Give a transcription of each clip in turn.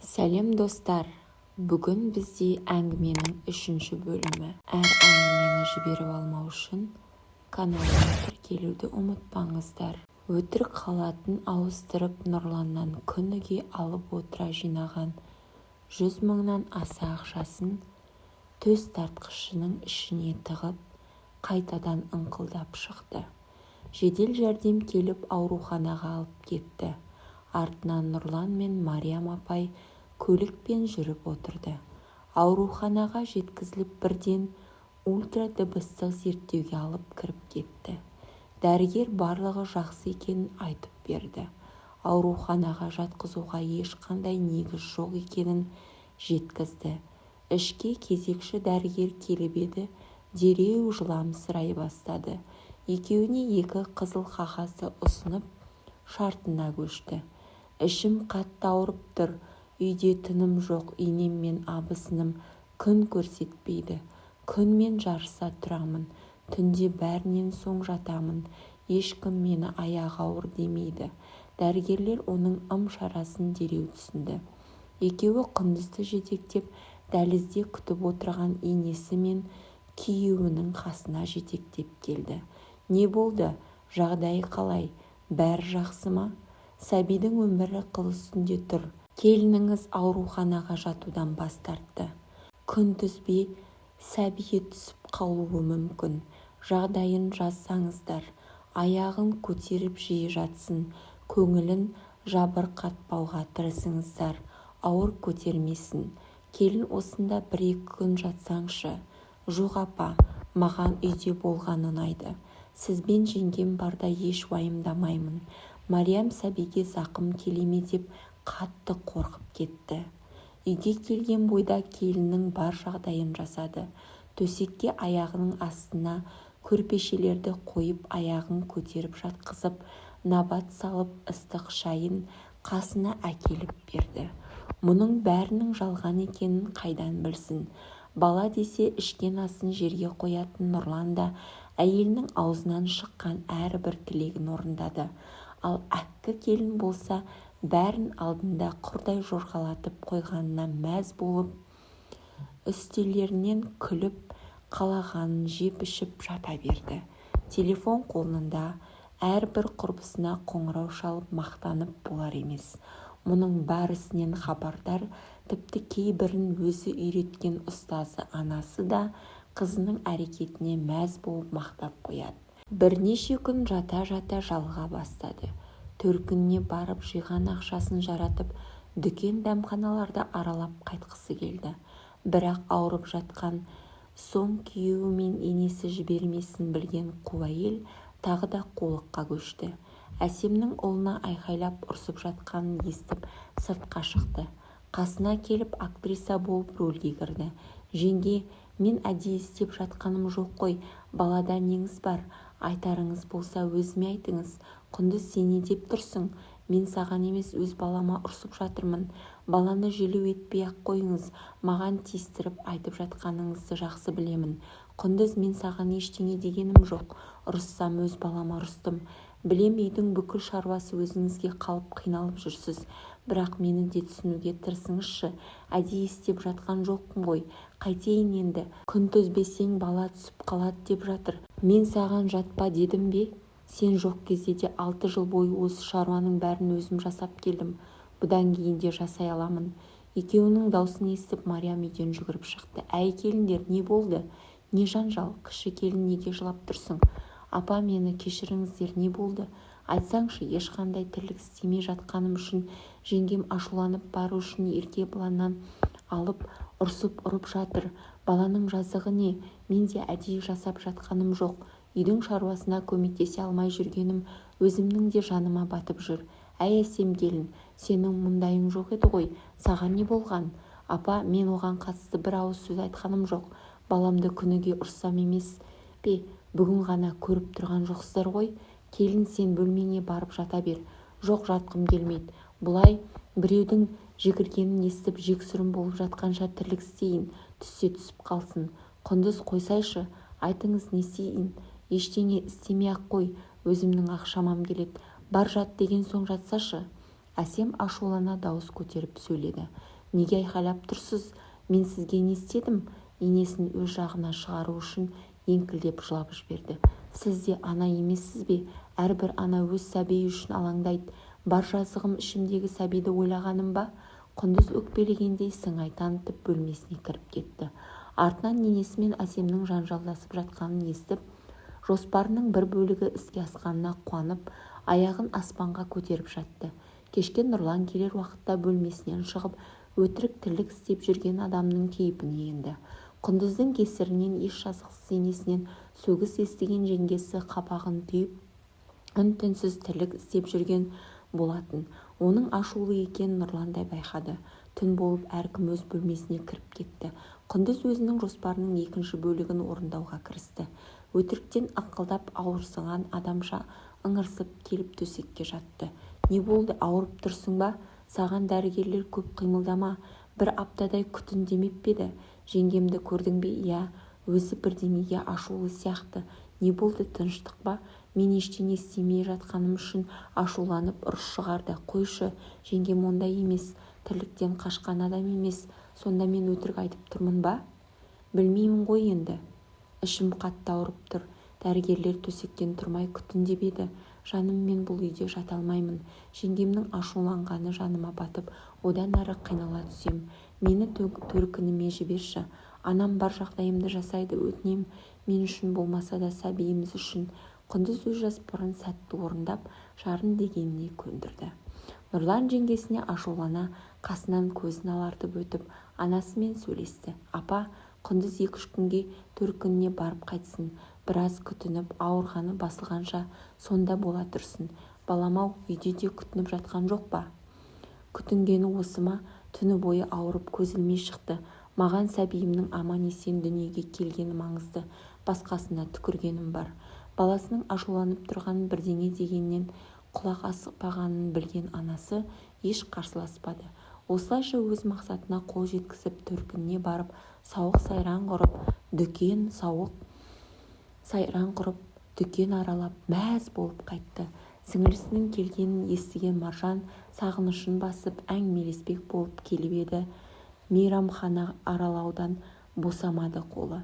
Сәлем достар, бүгін бізде әңгіменің 3-ші бөлімі. Әр әңгімені жіберіп алмау үшін каналға тіркелуді ұмытпаңыздар. Өтірік халатын ауыстырып Нұрланнан күніге алып отыра жинаған 100 мыңнан аса ақшасын төс тартқышының ішіне тығып, қайтадан ыңқылдап шықты. Жедел жәрдем келіп ауруханаға алып кетті. Артынан Нұрлан мен Мариям апай көлікпен жүріп отырды. Ауруханаға жеткізіліп бірден ультрадыбыстық зерттеуге алып кіріп кетті. Дәрігер барлығы жақсы екенін айтып берді. Ауруханаға жатқызуға ешқандай негіз жоқ екенін жеткізді. Ішке кезекші дәрігер келіп еді, дереу жыламсырай бастады. Екеуіне 2 қызыл қағазды ұсынып, шартына көшті. Ішім қатты ауырып тұр, үйде тыным жоқ, енем мен абысыным күн көрсетпейді. Күнмен жарыса тұрамын, түнде бәрінен соң жатамын. Ешкім мені аяғы ауыр демейді. Дәрігерлер оның шарасын дереу түсінді. Екеуі Құндызды жетектеп, дәлізде күтіп отырған енесі мен күйеуінің қасына жетектеп келді. Не болды? Жағдайы қалай? Бәрі жақсы ма? Сәбидің өмірі қыл үстінде тұр. Келініңіз ауруханаға жатудан бас тартты. Күндізбе сәбиге түсіп қалуы мүмкін. Жағдайын жазсаңыздар, аяғын көтеріп жиі жатсын, көңілін жабырқатпауға тырысыңыздар, ауыр көтермесін. Келін осында 1-2 күн жатсаңшы. Жоқ апа, маған үйде болған ұнайды. Сізбен жеңгем барда еш уайымдамаймын. Мариям сәбиге зақым келеме деп қатты қорқып кетті. Үйге келген бойда келіннің бар жағдайын жасады. Төсекке аяғының астына көрпешелерді қойып, аяғын көтеріп жатқызып, набат салып, ыстық шайын қасына әкеліп берді. Мұның бәрінің жалған екенін қайдан білсін? Бала десе ішкен асын жерге қоятын Нұрлан да әйелінің аузынан шыққан әрбір тілегін орындады. Ал әккі келін болса, бәрін алдында құрдай жорғалатып қойғанына мәз болып, үстелерінен күліп, қалағанын жеп ішіп жата берді. Телефон қолында, әрбір құрбысына қоңырау шалып мақтанып болар емес. Мұның бәрісінен хабардар, тіпті кейбірін өзі үйреткен ұстазы анасы да қызының әрекетіне мәз болып мақтап қояды. Бірнеше күн жата-жата жалға бастады. Төркініне барып жиған ақшасын жаратып, дүкен дәмханаларды аралап қайтқысы келді. Бірақ ауырып жатқан соң күйеуі мен енесі жібермесін білген қу әйел тағы да қулыққа көшті. Әсемнің ұлына айқайлап ұрсып жатқанын естіп сыртқа шықты. Қасына келіп актриса болып рөлге кірді. Жеңге, мен әдейі істеп жатқаным жоқ қой, балада неңіз бар? Айтарыңыз болса өзіме айтыңыз. Құндыз, сен не деп тұрсың? Мен саған емес, өз балама ұрсып жатырмын. Баланы желеу етпей-ақ қойыңыз. Маған тиістіріп айтып жатқаныңызды жақсы білемін. Құндыз, мен саған ештеңе дегенім жоқ. Ұрыссам өз балама ұрыстым. Білем, үйдің бүкіл шаруасы өзіңізге қалып қиналып жүрсіз. Бірақ мені де түсінуге тырысыңызшы. Әдейі істеп жатқан жоқпын ғой. Қайтейін енді? Күн төзбесең бала түсіп қалады деп жатыр. Мен саған жатпа дедім бе? Сен жоқ кезде де 6 жыл бойы осы шаруаның бәрін өзім жасап келдім. Бұдан кейін де жасай аламын. Екеуінің даусын естіп, Мариям үйден жүгіріп шықты. Әй келіндер, не болды? Не жанжал? Кіші келін, неге жылап тұрсың? Апа, мені кешіріңіздер, не болды? Айтсаңшы, ешқандай тірлік істемей жатқаным үшін жеңгем ашуланып бару үшін еркебұланнан алып ұрсып ұрып жатыр. Баланың жазығы не? Мен де әдейі жасап жатқаным жоқ. Үйдің шаруасына көмектесе алмай жүргенім өзімнің де жаныма батып жүр. Әй әсем келін, сенің мұндайың жоқ еді ғой. Саған не болған? Апа, мен оған қатысты бір ауыз сөз айтқаным жоқ. Баламды күніге ұрсам емес пе? Бүгін ғана көріп тұрған жоқсыздар ғой. Келін, сен бөлмеңе барып жата бер. Жоқ, жатқым келмейді. Бұлай біреудің жүгіргенін естіп жексұрын болып жатқанша тірлік істейін, түссе түсіп қалсын. Құндыз, қойсайшы, айтыңыз, не істейін? Ештеңе істемей-ақ қой, өзімнің ақ шамам келеді. Бар жат деген соң жатсашы. Әсем ашулана дауыс көтеріп сөйледі. Неге айқайлап тұрсыз? Мен сізге не істедім? Енесін өз жағына шығару үшін еңкілдеп жылап жіберді. Сіз де ана емессіз бе? Әрбір ана өз сәбиі үшін алаңдайды. Бар жазығым ішімдегі сәбиді ойлағаным ба? Құндыз өкпелегендей сыңай танытып бөлмесіне кіріп кетті. Артынан енесі мен Әсемнің жанжалдасып жатқанын естіп, жоспарының бір бөлігі іске асқанына қуанып, аяғын аспанға көтеріп жатты. Кешке Нұрлан келер уақытта бөлмесінен шығып, өтірік тірлік істеп жүрген адамның кейпіне енді. Құндыздың кесірінен еш жазықсыз енесінен сөгіс естіген жеңгесі қабағын түйіп, үн-түнсіз тірлік істеп жүрген болатын. Оның ашулы екенін Нұрлан да байқады. Түн болып әркім өз бөлмесіне кіріп кетті. Құндыз өзінің жоспарының екінші бөлігін орындауға кірісті. Өтіріктен ақылдап ауырсынған адамша ыңырсып келіп төсекке жатты. Не болды, ауырып тұрсың ба? Саған дәрігерлер көп қимылдама, бір аптадай күтін демеп пе еді? Жеңгемді көрдің бе? Иә, өзі бірдеңеге ашулы сияқты. Не болды, тыныштық ба? Мен ештеңе істемей жатқаным үшін ашуланып ұрыс шығарды. Қойшы, жеңгем ондай емес, тірліктен қашқан адам емес. Сонда мен өтірік айтып тұрмын ба? Білмеймін ғой енді. Ішім қатты ауырып тұр. Дәрігерлер төсектен тұрмай күтін деп еді. Жаным, мен бұл үйде жата алмаймын. Жеңгемнің ашуланғаны жаныма батып, одан әрі қинала түсем. Мені төркініме жіберші. Анам бар жағдайымды жасайды, өтінем. Мен үшін болмаса да сәбиіміз үшін. Құндыз өз жоспарын сәтті орындап, жарын дегеніне көндірді. Нұрлан жеңгесіне ашулана, қасынан көзін алартып өтіп, анасымен сөйлесті. Апа, Құндыз 2-3 күнге төркініне барып қайтсын. Біраз күтініп, ауырғаны басылғанша сонда бола тұрсын. Балам-ау, үйде де күтініп жатқан жоқ па? Күтінгені осы ма? Түні бойы ауырып көз ілмей шықты. Маған сәбиімнің аман-есен дүниеге келгені маңызды. Басқасына түкіргенім бар. Баласының ашуланып тұрғанын, бірдеңе дегеннен құлақ аспағанын білген анасы еш қарсыласпады. Осылайша өз мақсатына қол жеткізіп, төркініне барып, сауық-сайран құрып, дүкен аралап, мәз болып қайтты. Сіңілісінің келгенін естіген Маржан сағынышын басып, әңгімелеспек болып келіп еді. Мейрамхана аралаудан босамады қолы.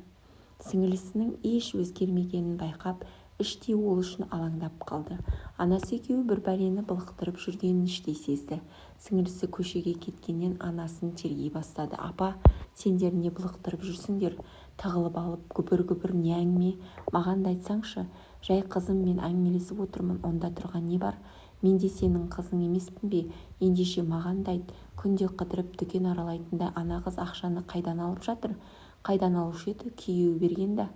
Сіңілісінің еш өзгермегенін байқап, іштей ол үшін алаңдап қалды. Анасы екеуі бір бәлені былықтырып жүргенін іштей сезді. Сіңілісі көшеге кеткеннен анасын тергей бастады. Апа, сендер не былықтырып жүрсіңдер? Тығылып алып күбір-күбір не әңгіме? Маған да айтсаңшы. Жай қызым, мен әңгімелесіп отырмын, онда тұрған не бар? Мен де сенің қызың емеспін бе? Ендеше маған да айт. Күнде қыдырып дүкен аралайтында ана қыз ақшаны қайдан алып жатыр? Қайдан алушы еді? Күйеуі берген да.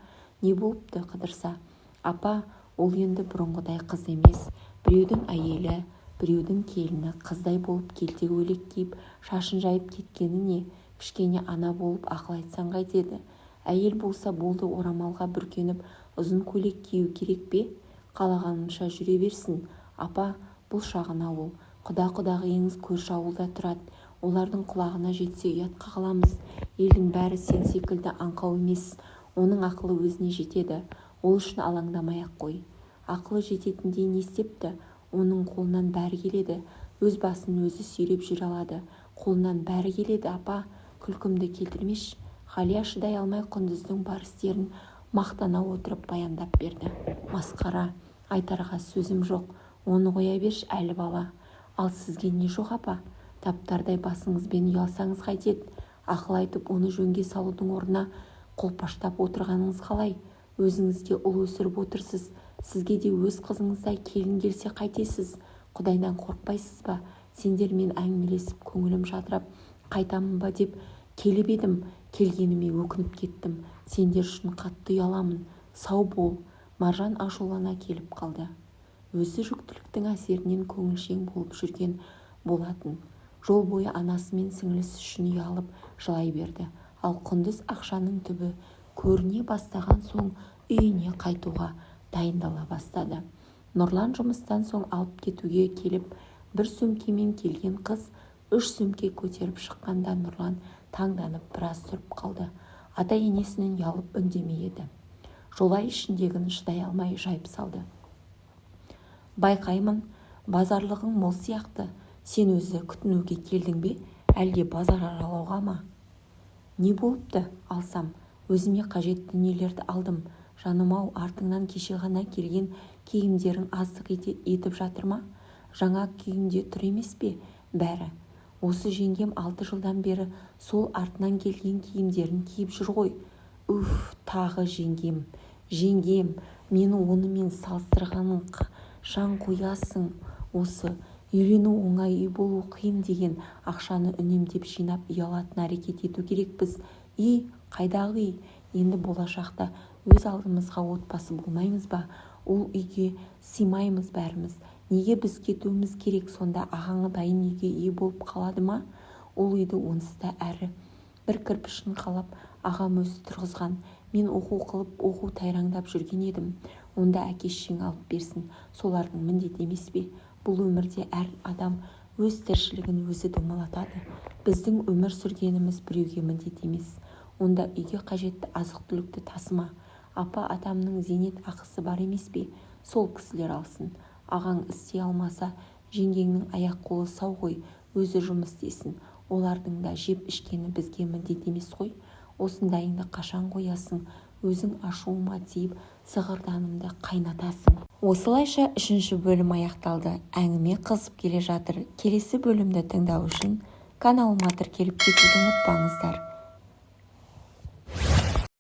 Не болыпты қыдырса? Апа, ол енді бұрынғыдай қыз емес. Біреудің әйелі, біреудің келіні қыздай болып келте көйлек киіп, шашын жайып кеткені не? Кішкене ана болып ақыл айтсаң қайтеді? Әйел болса болды, орамалға бүркеніп, ұзын көйлек кию керек пе? Қалағанынша жүре берсін. Апа, бұл шағын ауыл. Құда-құдағиыңыз көрші ауылда тұрады. Олардың құлағына жетсе ұятқа қаламыз. Елдің бәрі сен секілді аңқау емес. Оның ақылы өзіне жетеді. Ол үшін алаңдамай-ақ қой. Ақылы жететіндей не істепті? Оның қолынан бәрі келеді. Өз басын өзі сүйреп жүре алады. Қолынан бәрі келеді, апа. Күлкімді келтірмеш. Ғалия шыдай алмай Құндыздың бар істерін мақтана отырып баяндап берді. Масқара, айтарға сөзім жоқ. Оны қоя берші, әлі бала. Ал сізге не жоқ, апа? Таптардай басыңызбен ұялсаңыз қайтеді? Ақыл айтып, оны жөнге салудың орнына қолпаштап отырғаныңыз қалай? Өзіңізге ұл өсіріп отырсыз. Сізге де өз қызыңыздай келін келсе қайтесіз? Құдайдан қорықпайсыз ба? Сендермен әңгімелесіп, көңілім жадырап, қайтамын ба деп келіп едім. Келгеніме өкініп кеттім. Сендер үшін қатты ұяламын. Сау бол. Маржан ашулана келіп қалды. Өзі жүктіліктің әсерінен көңілшең болып жүрген болатын. Жол бойы анасы мен сіңілісі үшін ұялып жылай берді. Ал Құндыз ақшаның түбі көріне бастаған соң үйіне қайтуға дайындала бастады. Нұрлан жұмыстан соң алып кетуге келіп, бір сөмкемен келген қыз 3 сөмке көтеріп шыққанда Нұрлан таңданып біраз тұрып қалды. Ата-енесінен ұялып үндемей еді. Жолай ішіндегін шыдай алмай жайып салды. Байқаймын, базарлығың мол сияқты. Сен өзі күтінуге келдің бе, әлде базар аралауға ма? Не болыпты? Алсам, өзіме қажет дүниелерді алдым. Жаным-ау, артыңнан кеше ғана келген киімдерің аздық етіп жатыр ма? Жаңа күйімде тұр емес пе бәрі? Осы жеңгем 6 жылдан бері сол артынан келген киімдерін киіп жүр ғой. Тағы жеңгем, мені онымен салыстырғаның шаң қоясың. Осы үйлену оңай, үй болу қиын деген ақшаны үнемдеп жинап ұялатын әрекет ету керекпіз. Қайдағы үй? Енді болашақта өз алдымызға отбасы болмаймыз ба? Ол үйге сыймаймыз бәріміз. Неге біз кетуіміз керек? Сонда ағаңы дайын үйге ие болып қалады ма? Ол үйді онсыз да әрі бір кірпішін қалап ағам өзі тұрғызған. Мен оқу қылып, оқу тайраңдап жүрген едім. Онда әке-шешең алып берсін. Солардың міндет емес пе? Бұл өмірде әр адам өз тіршілігін өзі домалатады. Біздің өмір сүргеніміз біреуге міндет емес. Онда үйге қажетті азық-түлікті тасыма. Апа-атамның зейнет ақысы бар емес пе? Сол кісілер алсын. Ағаң істей алмаса, жеңгеңнің аяқ-қолы сау ғой, өзі жұмыс істесін. Олардың да жеп-ішкені бізге міндет емес қой. Осындайыңды қашан қоясың? Өзің ашуыма тиіп, сығырданымды қайнатасың. Осылайша 3-ші бөлім аяқталды. Әңгіме қызып келе жатыр. Келесі бөлімді тыңдау үшін каналыма тіркеліп кетуді ұмытпаңыздар.